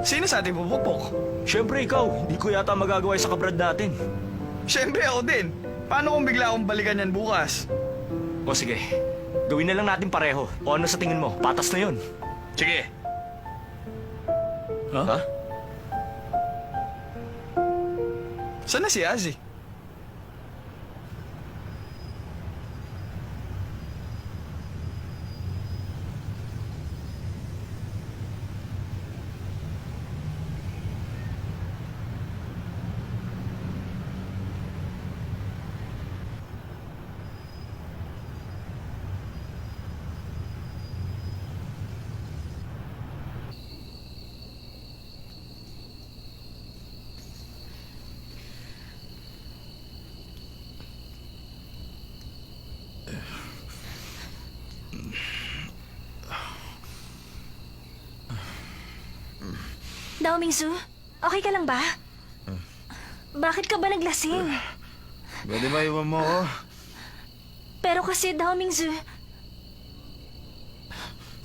Sino sa ating pupukpok? Siyempre ikaw, hindi ko yata magagawa sa kabrad natin. Siyempre ako din. Paano kung bigla akong balikan yan bukas? O sige, gawin na lang natin pareho. O ano sa tingin mo? Patas na yun. Sige. Ha? Saan na si Azzy? Dao Mingsu, okay ka lang ba? Bakit ka ba naglasing? Pwede ba iwan mo ako? Pero kasi Dao Mingsu,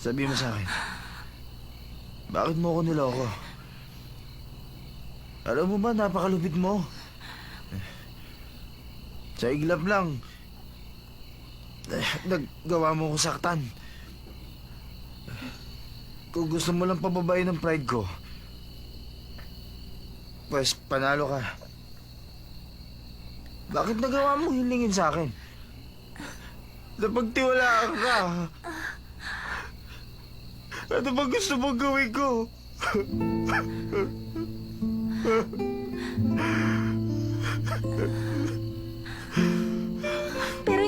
Sabi mo sa akin. Bakit mo ako niloko? Alam mo ba, napakalupit mo. Sa iglap lang, naggawa mo ko saktan. Kung gusto mo lang pababain ng pride ko, pues panalo ka. Bakit nagawa mo hilingin sa akin? Napagtiwalaan ka. Ano ba gusto mong gawin ko? pero...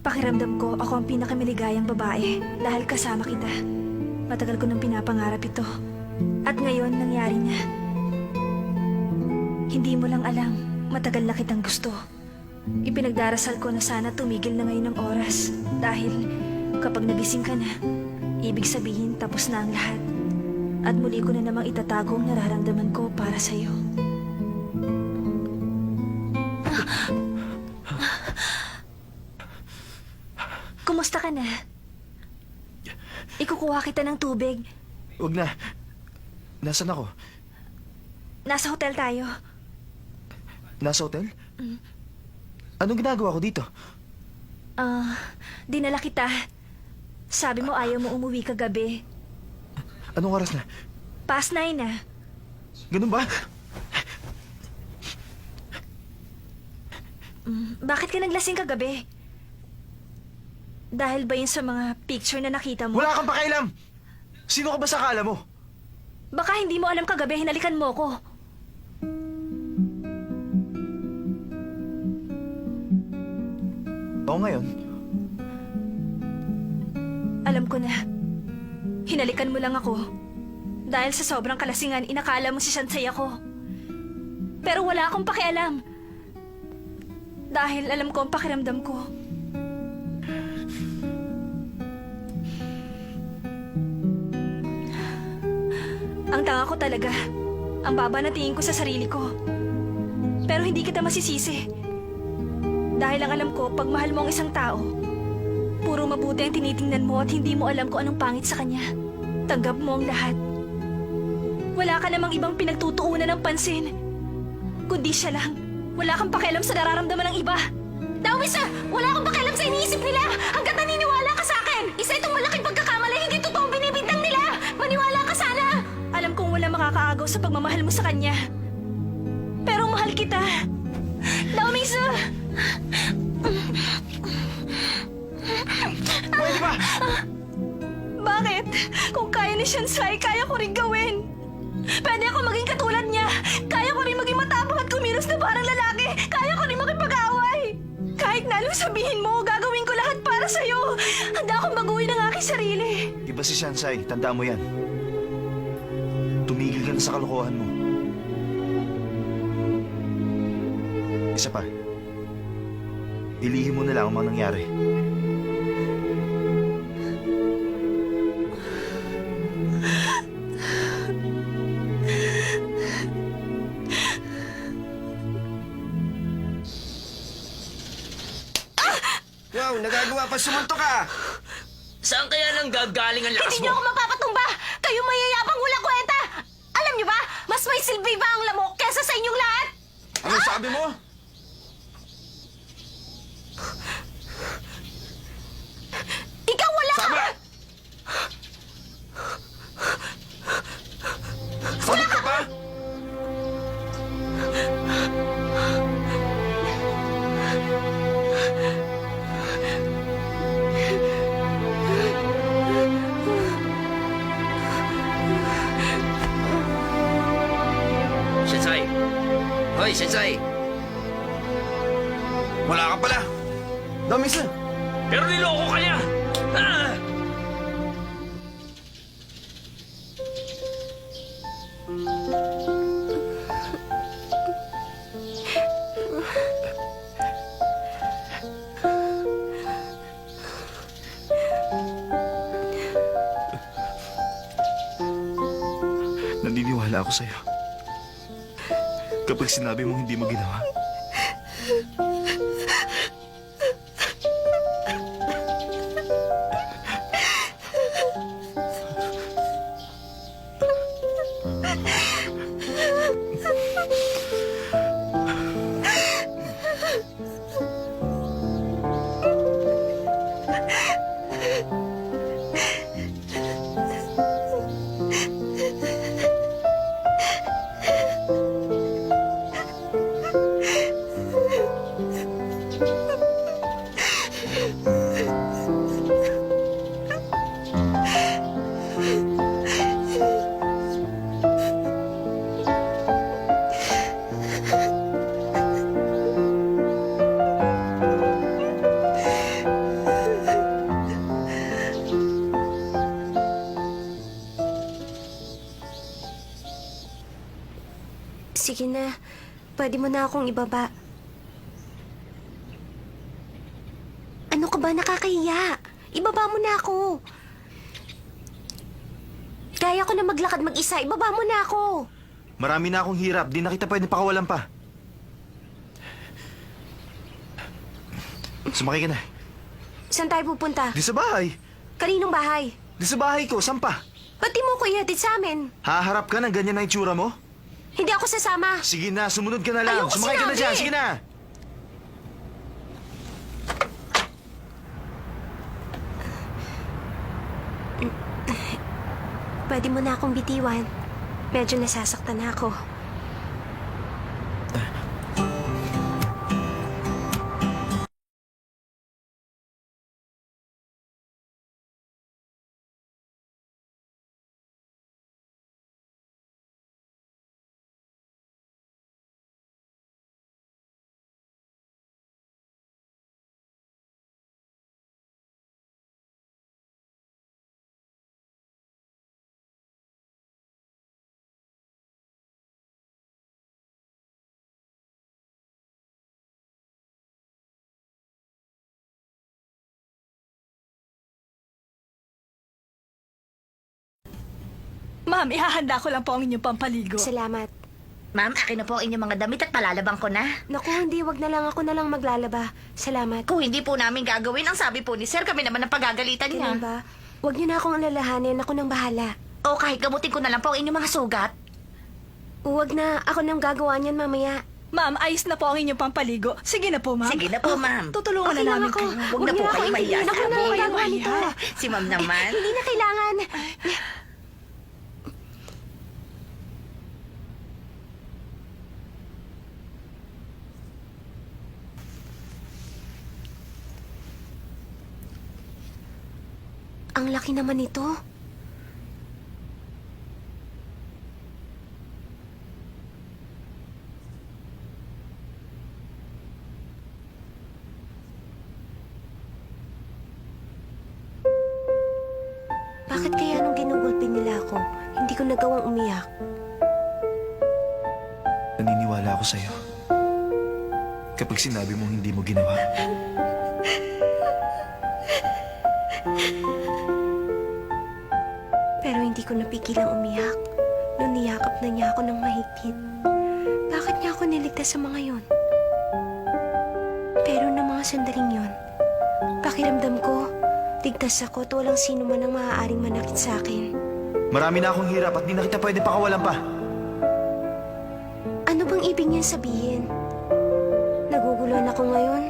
Pakiramdam ko ako ang pinakamaligayang babae dahil kasama kita. Matagal ko nang pinapangarap ito. At ngayon, nangyari na. Hindi mo lang alam, matagal na kitang gusto. Ipinagdarasal ko na sana tumigil na ngayon ang oras. Dahil kapag nagising ka na, ibig sabihin tapos na ang lahat. At muli ko na namang itatago ang nararamdaman ko para sa'yo. Kumusta ka na? Ikukuha kita ng tubig. Huwag na. Nasaan ako? Nasa hotel tayo. Nasa hotel? Anong ginagawa ko dito? Dinala kita. Sabi mo ayaw mo umuwi kagabi. Anong oras na? Past 9 na. Ganun ba? Bakit ka naglasing kagabi? Dahil ba yun sa mga picture na nakita mo? Wala kang pakialam! Sino ka ba sa akala mo? Baka hindi mo alam kagabi, hinalikan mo ko. Oo ngayon. Alam ko na. Hinalikan mo lang ako. Dahil sa sobrang kalasingan, inakala mo si Shansay ako. Pero wala akong pakialam. Dahil alam ko ang pakiramdam ko. Ang tanga ko talaga. Ang baba na tingin ko sa sarili ko. Pero hindi kita masisisi. Dahil ang alam ko, pag mahal mo ang isang tao, puro mabuti ang tinitingnan mo at hindi mo alam kung anong pangit sa kanya. Tanggap mo ang lahat. Wala ka namang ibang pinagtutuunan ng pansin. Kundi siya lang. Wala kang pakialam sa nararamdaman ng iba. Dawisa! Wala kang pakialam sa iniisip nila! Hanggat naniniwala ka sa akin! Isa itong malaking pagkakamali, hindi totoong binibintang nila! Maniwala ka sana! Alam kong wala makakaagaw sa pagmamahal mo sa kanya. Pero mahal kita. Dawisa! Pwede ba? Bakit? Kung kaya ni Shansay, kaya ko rin gawin. Pwede ako maging katulad niya. Kaya ko rin maging matapang at kumilos na parang lalaki. Kaya ko rin makipag-away. Kahit Anong sabihin mo? Gagawin ko lahat para sa'yo. Handa akong baguhin ang aking sarili. Iba si Shansai, tandaan mo yan. Tumigil ka na sa kalokohan mo. Isa pa. Ilihim mo na lang ang mga nangyari. Wow, nagagawa pa sumunto ka! Saan kaya nang gagaling ang lakas Hindi niyo mo? ako mapapatumba! Kayo mayayabang walang kwenta! Alam niyo ba, mas may silbi ba ang lamok kesa sa inyong lahat? Ano sabi mo? Ikaw wala ka! Sabi! Sabi ka pa? Sensei! Hoy, Sensei! Wala ka pala. Dami-san. Pero niloko ka niya! Ah! Naniniwala ako sa'yo. Kapag sinabi mong hindi mo ginawa. Sige na. Pwede mo na akong ibaba. Ano ka ba? Nakakahiya. Ibaba mo na ako. Kaya ko na maglakad mag-isa. Ibaba mo na ako. Marami na akong hirap. Di na kita pwede pakawalan pa. Sumakay ka na. Saan tayo pupunta? Di sa bahay. Kaninong bahay? Di sa bahay ko. Saan pa? Ba't di mo ko ihatid sa amin? Haharap ka ng ganyan na itsura mo? Hindi ako sasama. Sige na, sumunod ka na lang. Ayoko Sumakay ka na sinabi. dyan. Sige na. Pwede mo na akong bitiwan. Medyo nasasaktan na ako. Ma'am, ihahanda ko lang po ang inyong pampaligo. Salamat. Ma'am, akin na po ang inyong mga damit at palalabang ko na. Naku, hindi. Wag na lang. Ako na lang maglalaba. Salamat. Kung hindi po namin gagawin ang sabi po ni Sir, kami naman ang pagagalitan niya. Ganun ba? Wag niyo na akong alalahanin. Ako nang bahala. O kahit gamutin ko na lang po ang inyong mga sugat. Huwag na. Ako nang gagawa niyan mamaya. Ma'am, ayos na po ang inyong pampaligo. Sige na po, ma'am. Sige na po, ma'am. Tutulungan Okay na lang namin ako. kayo. Huwag na niyo po ako kayo mahiya intindihin. sa Ako na lang amin. gagawa nito. Si ma'am naman. Hindi na kailangan. Ang laki naman nito. Bakit kaya nung ginugulpi nila ako, hindi ko nagawang umiyak? Naniniwala ako sa'yo. Kapag sinabi mong hindi mo ginawa. Pero hindi ko napigilang umiyak nung niyakap na niya ako ng mahigpit. Bakit niya ako niligtas sa mga yon? Pero ng mga sandaling yon, pakiramdam ko, ligtas ako at walang sino man ang maaaring manakit sa akin. Marami na akong hirap at di na kita pwede pakawalan pa. Ano bang ibig niyan sabihin? Naguguluhan ako ngayon?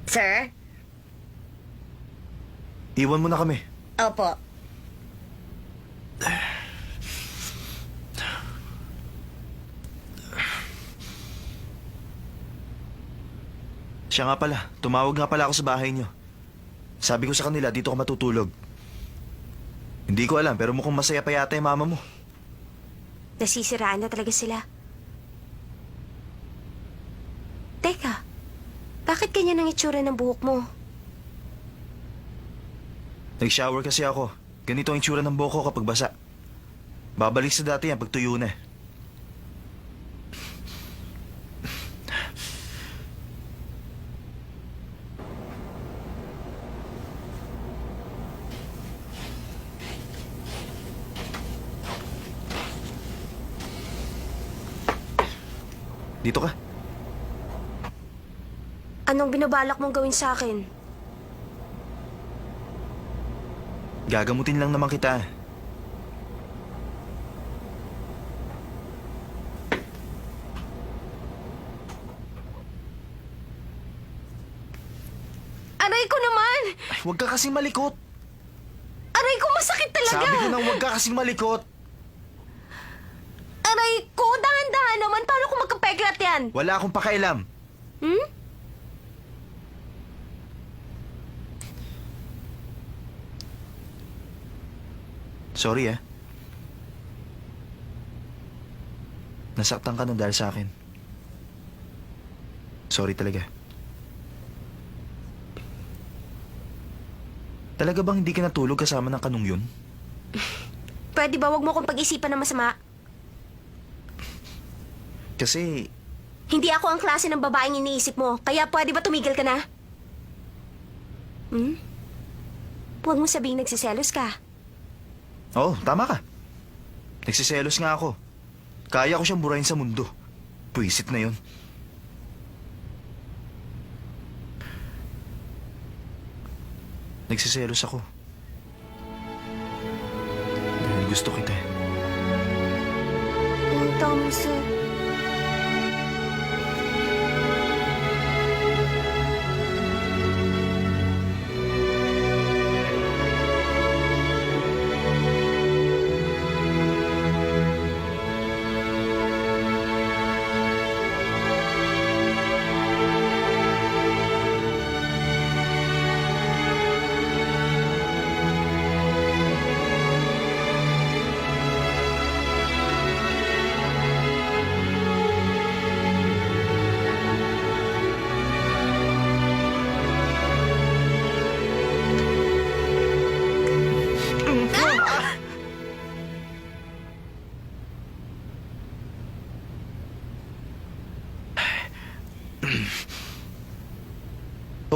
Sir? Iwan mo na kami. Opo. Siya nga pala, tumawag nga pala ako sa bahay niyo. Sabi ko sa kanila, dito ka matutulog. Hindi ko alam, pero mukhang masaya pa yata yung mama mo. Nasisiraan na talaga sila. Teka, bakit ganyan ang itsura ng buhok mo? Nag-shower kasi ako. Ganito ang itsura ng buhok ko kapag basa. Babalik sa dati yan pag tuyo na. Dito ka. Anong binabalak mong gawin sa akin? Gagamutin lang naman kita. Aray ko naman! Ay, huwag ka kasing malikot. Aray ko, masakit talaga! Sabi ko nang huwag ka kasing malikot. Aray ko, dahan-dahan naman. Paano kung magkapeklat yan? Wala akong pakialam. Hmm? Sorry Nasaktan ka na dahil sa akin. Sorry talaga. Talaga bang hindi ka natulog kasama ng kanong yun? Pwede ba wag mo kong pag-isipan ng masama? Kasi Hindi ako ang klase ng babaeng iniisip mo, kaya pwede ba tumigil ka na? Hmm? Huwag mo sabihing nagsiselos ka. Oo, tama ka. Nagsiselos nga ako. Kaya ko siyang burahin sa mundo. Puwisit na yun. Nagsiselos ako. Dahil gusto kita. Oh, Thompson.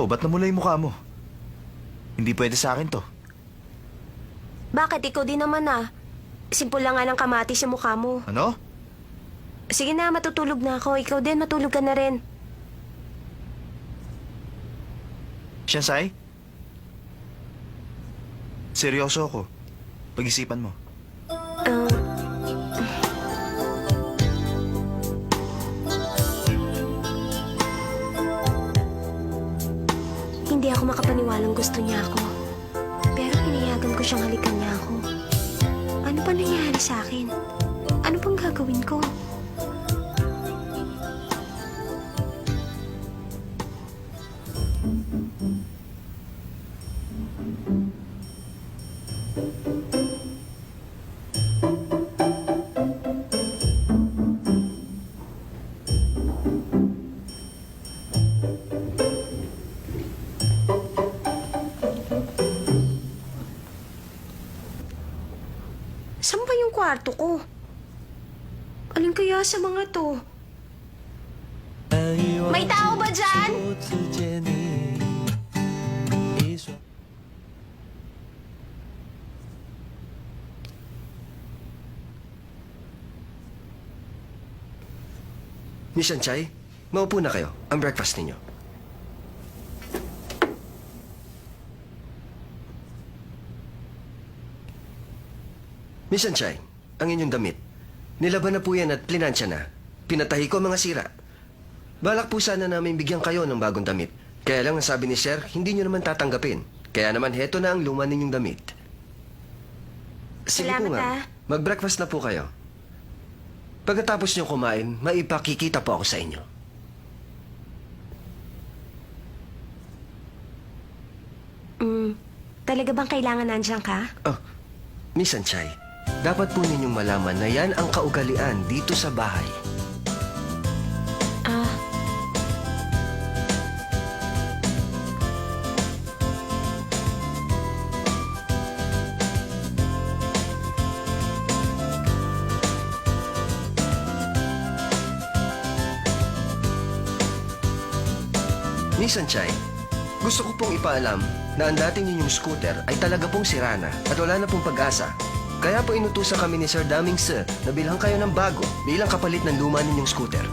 Oh, ba't namula yung mukha mo? Hindi pwede sa akin to. Bakit ikaw din naman ah? Simple lang nga ng kamatis sa mukha mo. Ano? Sige na, matutulog na ako. Ikaw din, matulog ka na rin. Shansai? Seryoso ako. Pag-isipan mo. Hindi ako makapaniwalang gusto niya ako. Pero pinayagan ko siyang halikan niya ako. Ano ba nangyari sa akin? Ano bang gagawin ko? kwarto ko. Alin kaya sa mga to? May tao ba dyan? Miss Anchay, maupo na kayo. Ang breakfast ninyo. Miss Anchay, ang inyong damit. Nilaban na po yan at plinansya na. Pinatahi ko ang mga sira. Balak po sana namin bigyan kayo ng bagong damit. Kaya lang ang sabi ni Sir, hindi nyo naman tatanggapin. Kaya naman heto na ang luma ninyong damit. Sige po Salamat, nga. ah. Mag-breakfast na po kayo. Pagkatapos nyo kumain, maipakikita po ako sa inyo. Talaga bang kailangan nandiyan ka? Oh, Miss Anchay, dapat po ninyong malaman na yan ang kaugalian dito sa bahay. Ah, Miss Anchay, gusto ko pong ipaalam na ang dating ninyong scooter ay talaga pong sira na at wala na pong pag-asa. Kaya po inutusan kami ni Sir Daming Sir na bilhan kayo ng bago bilang kapalit ng luma ninyong scooter.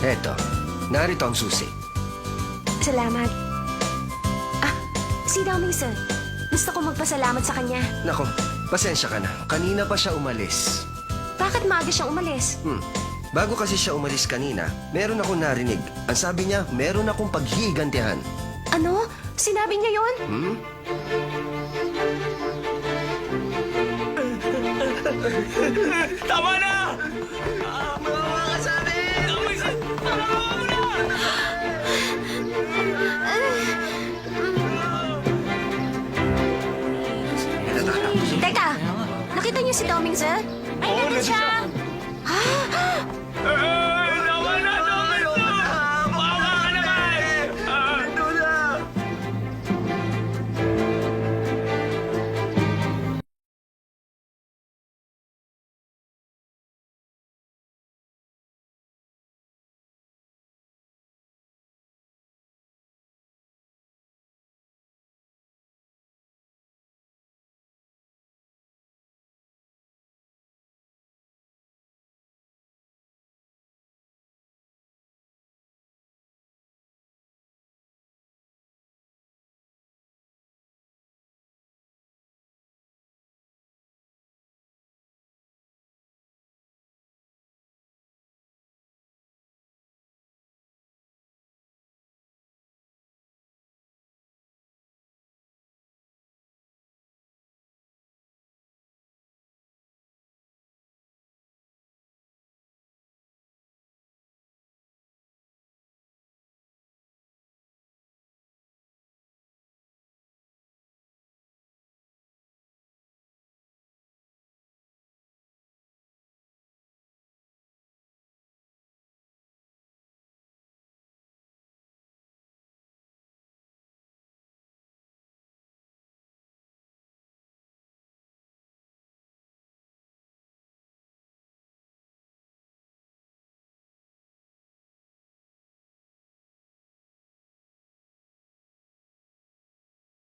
Eto, narito ang susi. salamat. Ah, si Daming Sir. Gusto ko magpasalamat sa kanya. Nako, pasensya ka na. Kanina pa siya umalis. Bakit maaga siyang umalis? Bago kasi siya umalis kanina, meron akong narinig. Ang sabi niya, meron akong paghihigantihan. Ano? Sinabi niya yon? Tama na! Mawawa ka sa amin! Teka, nakita niyo si Daming Sir? Oo, nandun siya.